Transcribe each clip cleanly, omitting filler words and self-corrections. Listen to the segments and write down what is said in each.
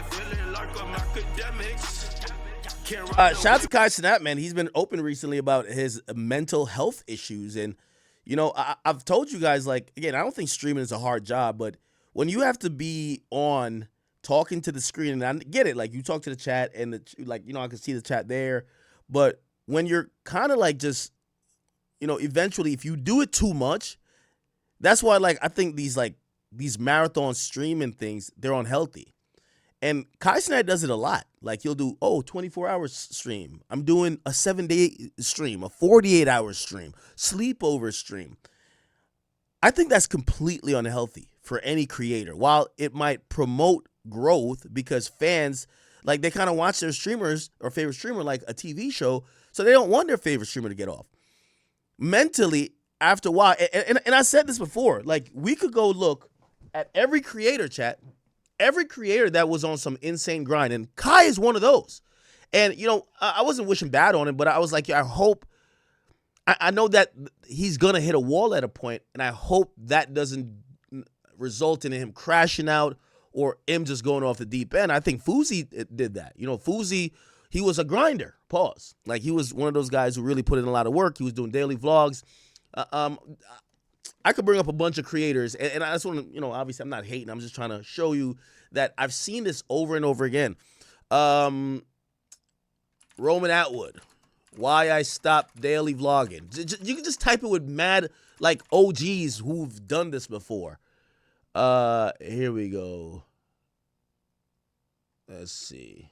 feeling like I'm Akademiks. Shout out to Kai Cenat, man. He's been open recently about his mental health issues. And, I've told you guys, like, again, I don't think streaming is a hard job, but when you have to be on talking to the screen, and I get it, like, you talk to the chat and, I can see the chat there. But when you're kind of like just, eventually, if you do it too much, that's why, like, I think these marathon streaming things, they're unhealthy. And Kai Cenat does it a lot. Like, he'll do, 24-hour stream. I'm doing a 7-day stream, a 48-hour stream, sleepover stream. I think that's completely unhealthy for any creator. While it might promote growth because fans, like, they kind of watch their streamers or favorite streamer like a TV show, so they don't want their favorite streamer to get off. Mentally, after a while, and I said this before, like, we could go look at every creator chat, every creator that was on some insane grind, and Kai is one of those. And, I wasn't wishing bad on him, but I was like, I hope, I know that he's going to hit a wall at a point, and I hope that doesn't result in him crashing out or him just going off the deep end. I think Fousey did that. Fousey, he was a grinder, pause. Like, he was one of those guys who really put in a lot of work. He was doing daily vlogs. I could bring up a bunch of creators, and I just want to, obviously I'm not hating. I'm just trying to show you that I've seen this over and over again. Roman Atwood, why I stopped daily vlogging. You can just type it with mad, like, OGs who've done this before. Here we go. Let's see.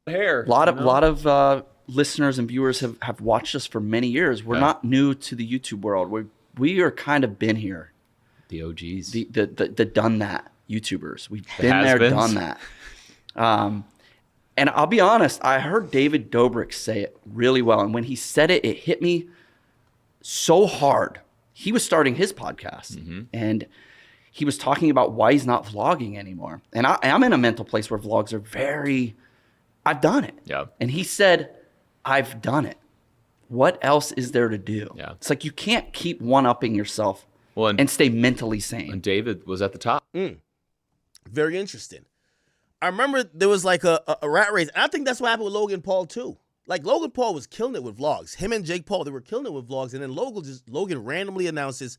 Hair. A lot of listeners and viewers have watched us for many years. We're not new to the YouTube world. We are kind of been here. The OGs. The done that YouTubers. We've been there, done that. And I'll be honest, I heard David Dobrik say it really well. And when he said it, it hit me so hard. He was starting his podcast and he was talking about why he's not vlogging anymore. And I'm in a mental place where vlogs are I've done it. Yeah. And he said, I've done it. What else is there to do? Yeah. It's like you can't keep one-upping yourself and stay mentally sane. And David was at the top. Very interesting. I remember there was like a rat race. And I think that's what happened with Logan Paul too. Like, Logan Paul was killing it with vlogs. Him and Jake Paul, they were killing it with vlogs. And then Logan randomly announces,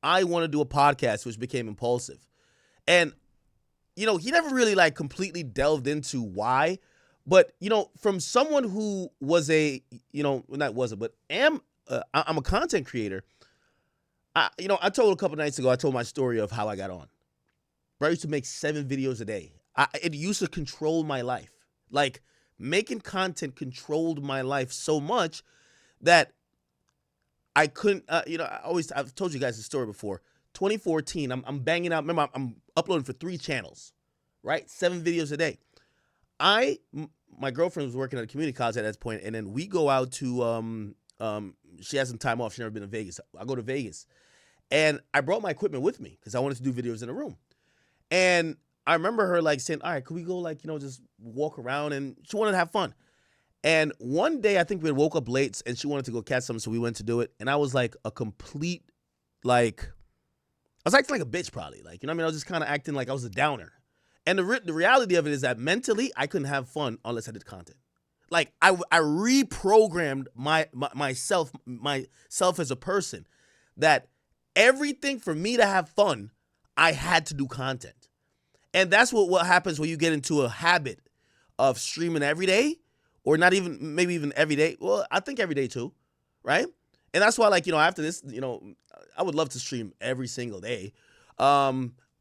I want to do a podcast, which became Impulsive. And, he never really like completely delved into why. But, from someone who was I'm a content creator. I told a couple nights ago, I told my story of how I got on. Bro, I used to make 7 videos a day. It used to control my life. Like, making content controlled my life so much that I couldn't, I've told you guys the story before. 2014, I'm banging out, remember, I'm uploading for 3 channels, right? 7 videos a day. My girlfriend was working at a community college at that point, and then we go out to, she has some time off. She's never been to Vegas. I go to Vegas, and I brought my equipment with me because I wanted to do videos in a room. And I remember her like saying, all right, could we go like, just walk around? And she wanted to have fun. And one day, I think we had woke up late, and she wanted to go catch something, so we went to do it. And I was like a complete, like, I was acting like a bitch probably. Like, I was just kind of acting like I was a downer. And the reality of it is that mentally, I couldn't have fun unless I did content. Like, I reprogrammed myself as a person that everything for me to have fun, I had to do content. And that's what happens when you get into a habit of streaming every day, or not even, maybe even every day. Well, I think every day too, right? And that's why, like, after this, I would love to stream every single day.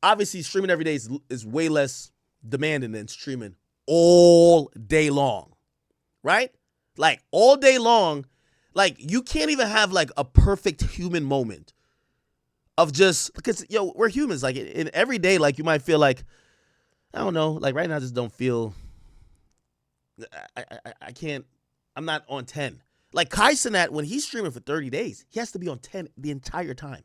Obviously, streaming every day is way less demanding than streaming all day long, right? Like, all day long, like, you can't even have, like, a perfect human moment of just, because, we're humans. Like, in every day, like, you might feel like, I don't know, like, right now I just don't feel, I can't, I'm not on 10. Like, Kai Cenat, when he's streaming for 30 days, he has to be on 10 the entire time.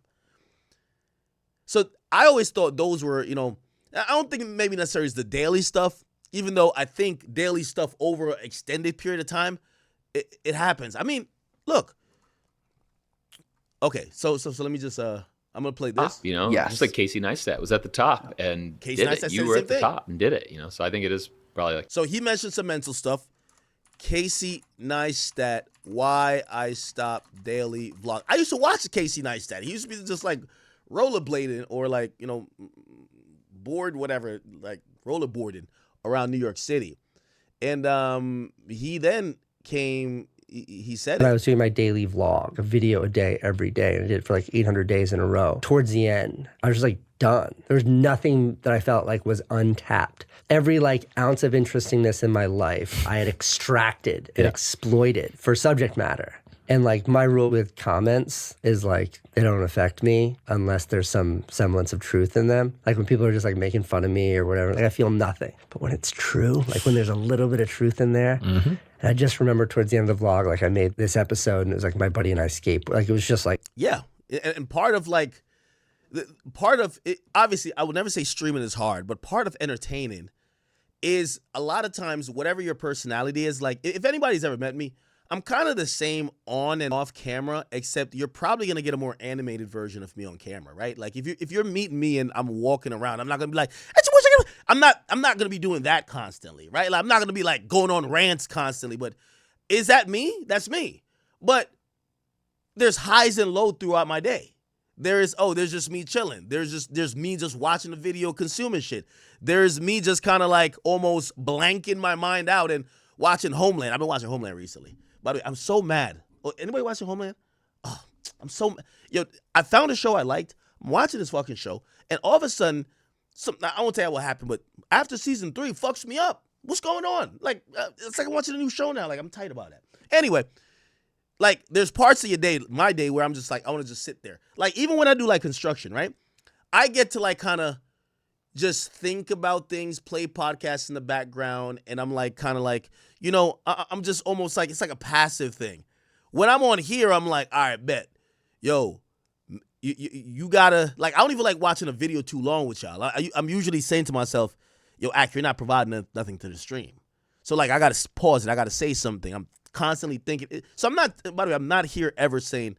So I always thought those were, I don't think maybe necessarily is the daily stuff, even though I think daily stuff over an extended period of time, it happens. I mean, look. Okay, so let me just I'm gonna play this. You know, Yes. just like Casey Neistat was at the top and Casey did Neistat it. said You the were same at the thing. top and did it. You know, so I think it is probably like So he mentioned some mental stuff. Casey Neistat, why I stopped daily vlog. I used to watch Casey Neistat. He used to be just like rollerblading or like, you know, board, whatever, like rollerboarding around New York City. And he then came, he said And I it. was doing my daily vlog, a video a day every day, and I did it for like 800 days in a row. Towards the end, I was just like done. There was nothing that I felt like was untapped. Every like ounce of interestingness in my life, I had extracted and exploited for subject matter. And like my rule with comments is like they don't affect me unless there's some semblance of truth in them. Like when people are just like making fun of me or whatever, like I feel nothing. But when it's true, like when there's a little bit of truth in there, and I just remember towards the end of the vlog, like I made this episode and it was like my buddy and I skateboard. Like it was just like, Yeah. And part of like, part of it, obviously, I would never say streaming is hard, but part of entertaining is a lot of times whatever your personality is. Like if anybody's ever met me, I'm kind of the same on and off camera, except you're probably gonna get a more animated version of me on camera, right? Like if you're meeting me and I'm walking around, I'm not gonna be like, I'm not gonna be doing that constantly, right? Like I'm not gonna be like going on rants constantly. But is that me? That's me. But there's highs and lows throughout my day. There's just me chilling. There's me just watching the video, consuming shit. There's me just kind of like almost blanking my mind out and watching Homeland. I've been watching Homeland recently. By the way, I'm so mad. Oh, anybody watching Homeland? Oh, I'm so I found a show I liked. I'm watching this fucking show, and all of a sudden, I won't tell you what happened, but after season 3, fucks me up. What's going on? Like, it's like I'm watching a new show now. Like, I'm tight about that. Anyway, like, there's parts of your day, my day, where I'm just like, I want to just sit there. Like, even when I do like construction, right? I get to like kind of just think about things, play podcasts in the background, and I'm like kind of like, you know, I'm just almost like, it's like a passive thing. When I'm on here, I'm like, all right, bet. Yo, you gotta, like, I don't even like watching a video too long with y'all. I'm usually saying to myself, yo, Ak, you're not providing nothing to the stream. So, like, I gotta pause it. I gotta say something. I'm constantly thinking. So I'm not, by the way, I'm not here ever saying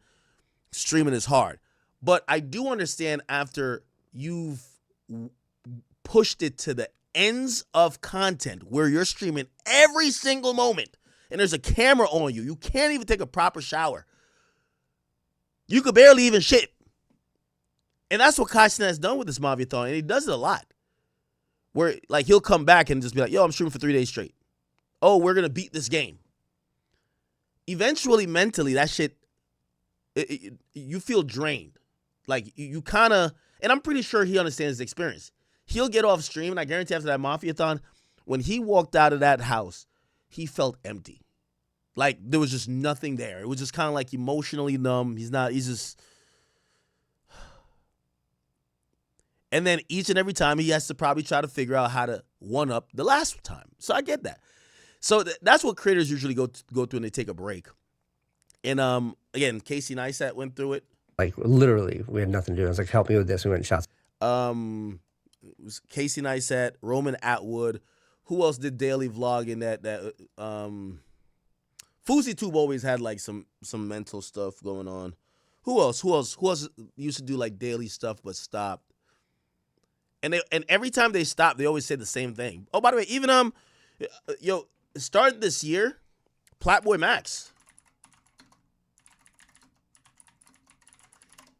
streaming is hard. But I do understand after you've pushed it to the ends of content where you're streaming every single moment and there's a camera on you. You can't even take a proper shower. You could barely even shit. And that's what Kai Cenat has done with this Maviathon, and he does it a lot. Where, like, he'll come back and just be like, yo, I'm streaming for 3 days straight. Oh, we're going to beat this game. Eventually, mentally, that shit, you feel drained. Like, you kind of, and I'm pretty sure he understands the experience. He'll get off stream, and I guarantee after that Mafiathon, when he walked out of that house, he felt empty. Like, there was just nothing there. It was just kind of like emotionally numb. He's just... And then each and every time, he has to probably try to figure out how to one-up the last time. So I get that. So that's what creators usually go through when they take a break. And again, Casey Neistat went through it. like literally, we had nothing to do. I was like, help me with this. We went and shot. It was Casey Neistat, Roman Atwood. Who else did daily vlogging? FouseyTube always had like some mental stuff going on. Who else used to do like daily stuff but stopped? And every time they stopped, they always said the same thing. Oh, by the way, even starting this year, Platboy Max,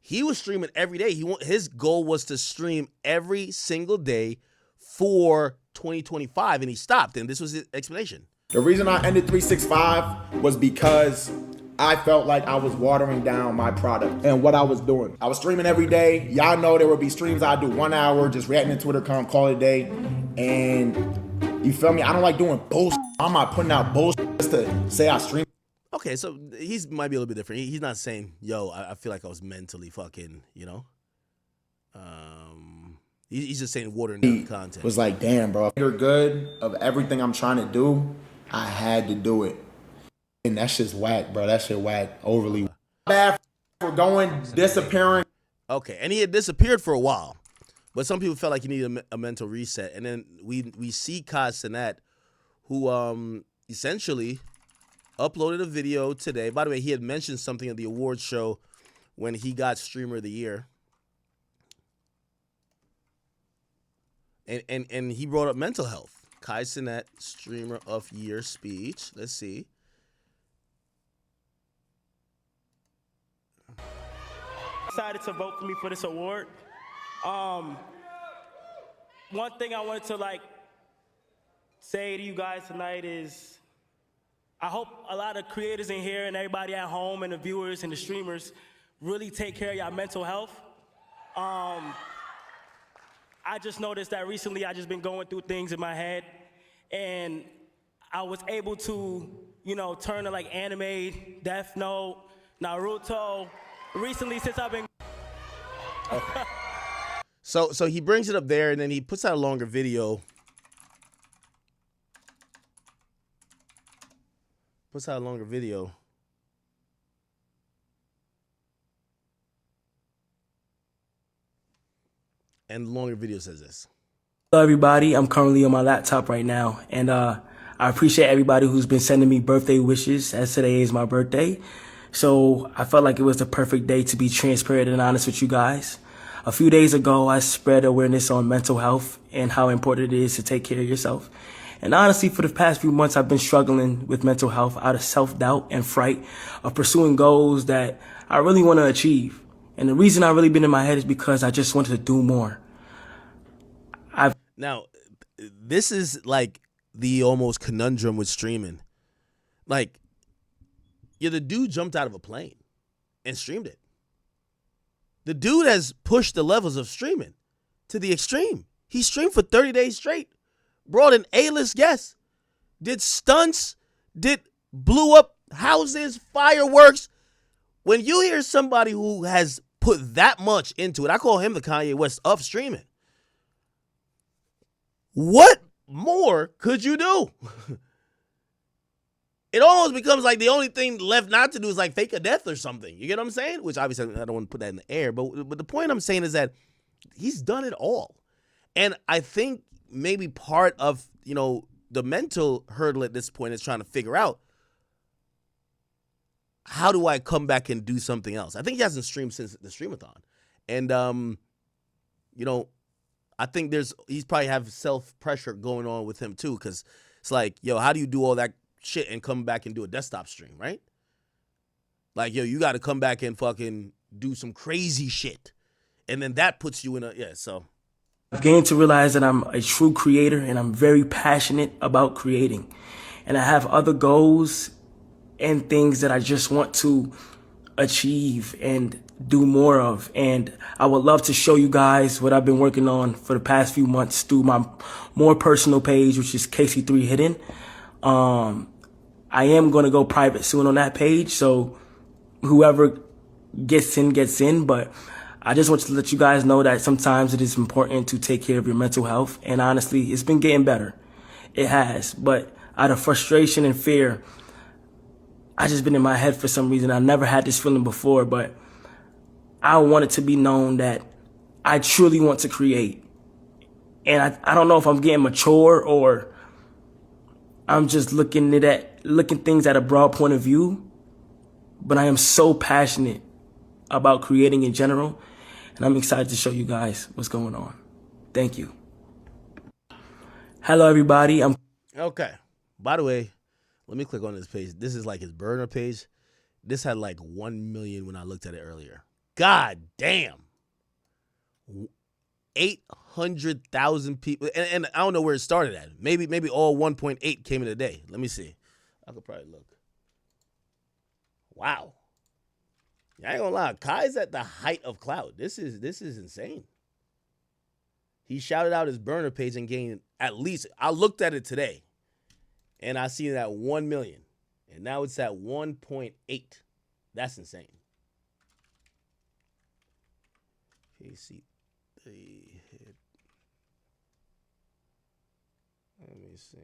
he was streaming every day. His goal was to stream every single day for 2025, and he stopped. And this was his explanation. The reason I ended 365 was because I felt like I was watering down my product and what I was doing. I was streaming every day. Y'all know there would be streams I'd do 1 hour, just reacting to Twitter, call it a day. And you feel me? I don't like doing bullshit. I'm not putting out bullshit just to say I stream. Okay, so he's might be a little bit different. He's not saying, yo, I feel like I was mentally fucking, He's just saying watering down the content. Was like, damn, bro. You're good of everything I'm trying to do. I had to do it. And that shit's whack, bro. That shit whack. Overly bad for disappearing. Okay, and he had disappeared for a while. But some people felt like he needed a mental reset. And then we see Kai Cenat, who essentially uploaded a video today. By the way, he had mentioned something at the awards show when he got Streamer of the Year. And he brought up mental health. Kai Cenat, Streamer of Year speech. Let's see. Decided to vote for me for this award. One thing I wanted to say to you guys tonight is I hope a lot of creators in here and everybody at home and the viewers and the streamers really take care of your mental health. I just noticed that recently I just been going through things in my head, and I was able to, turn to anime, Death Note, Naruto. Recently, since I've been. Okay. So he brings it up there, and then he puts out a longer video. And the longer video says this. Hello, everybody. I'm currently on my laptop right now, and I appreciate everybody who's been sending me birthday wishes, as today is my birthday. So I felt like it was the perfect day to be transparent and honest with you guys. A few days ago, I spread awareness on mental health and how important it is to take care of yourself. And honestly, for the past few months, I've been struggling with mental health out of self-doubt and fright of pursuing goals that I really want to achieve. And the reason I really been in my head is because I just wanted to do more. Now, this is like the almost conundrum with streaming. The dude jumped out of a plane and streamed it. The dude has pushed the levels of streaming to the extreme. He streamed for 30 days straight, brought in A-list guests, did stunts, blew up houses, fireworks. When you hear somebody who has put that much into it, I call him the Kanye West of streaming. What more could you do? It almost becomes like the only thing left not to do is fake a death or something. You get what I'm saying? Which obviously I don't want to put that in the air, but the point I'm saying is that he's done it all. And I think maybe part of, the mental hurdle at this point is trying to figure out, how do I come back and do something else? I think he hasn't streamed since the Streamathon. And, I think he's probably have self-pressure going on with him too, because it's how do you do all that shit and come back and do a desktop stream, right? You got to come back and fucking do some crazy shit. And then that puts you in so. I've gained to realize that I'm a true creator and I'm very passionate about creating. And I have other goals and things that I just want to achieve and do more of. And I would love to show you guys what I've been working on for the past few months through my more personal page, which is KC3 Hidden. I am going to go private soon on that page, so whoever gets in, but I just want to let you guys know that sometimes it is important to take care of your mental health, and honestly, it's been getting better. It has, but out of frustration and fear, I just been in my head for some reason. I never had this feeling before, but I want it to be known that I truly want to create. And I don't know if I'm getting mature or I'm just looking things at a broad point of view, but I am so passionate about creating in general, and I'm excited to show you guys what's going on. Thank you. Hello, everybody. Okay. By the way, let me click on this page. This is his burner page. This had 1 million when I looked at it earlier. God damn. 800,000 people. And I don't know where it started at. Maybe all 1.8 came in a day. Let me see. I could probably look. Wow. I ain't gonna lie. Kai's at the height of clout. This is insane. He shouted out his burner page and gained at least, I looked at it today, and I see it at 1 million. And now it's at 1.8. That's insane. KC3 hit. Let me see.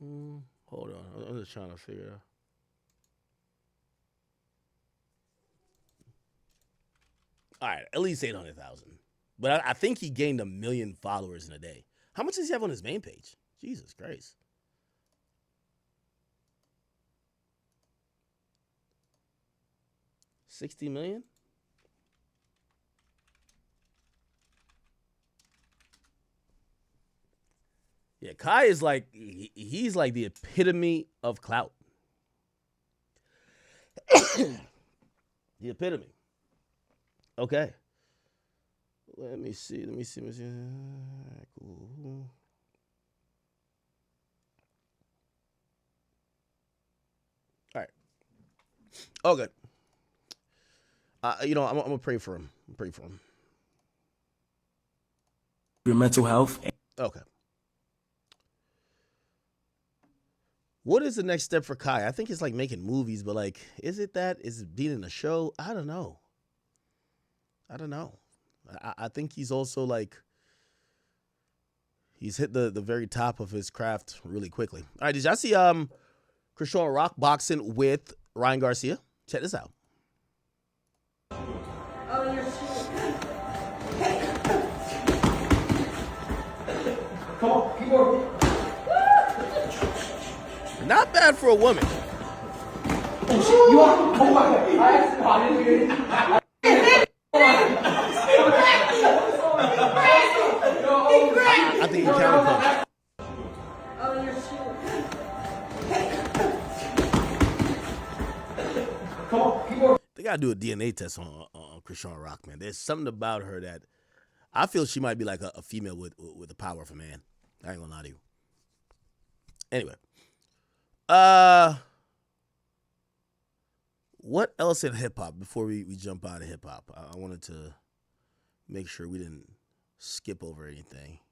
Hold on. I'm just trying to figure it out. All right, at least 800,000. But I think he gained 1 million followers in a day. How much does he have on his main page? Jesus Christ. 60 million? Yeah, Kai is like, he's like the epitome of clout. The epitome. Okay. Let me see. All right, cool. All right. Okay. I'm gonna pray for him. Pray for him. Your mental health. Okay. What is the next step for Kai? I think it's like making movies, but like, is it that? Is it being in a show? I don't know. I think he's also like, he's hit the very top of his craft really quickly. All right, did y'all see Krishan Rock boxing with Ryan Garcia? Check this out. Oh, you're Come on, keep going. Not bad for a woman. You are? Oh my God. I didn't hear you. I think he counterpunched. Oh, you're Come on, keep going. They gotta do a DNA test on Krishan Rock, man. There's something about her that I feel she might be like a female with the power of a man. I ain't gonna lie to you. Anyway, what else in hip hop before we jump out of hip hop? I wanted to make sure we didn't skip over anything.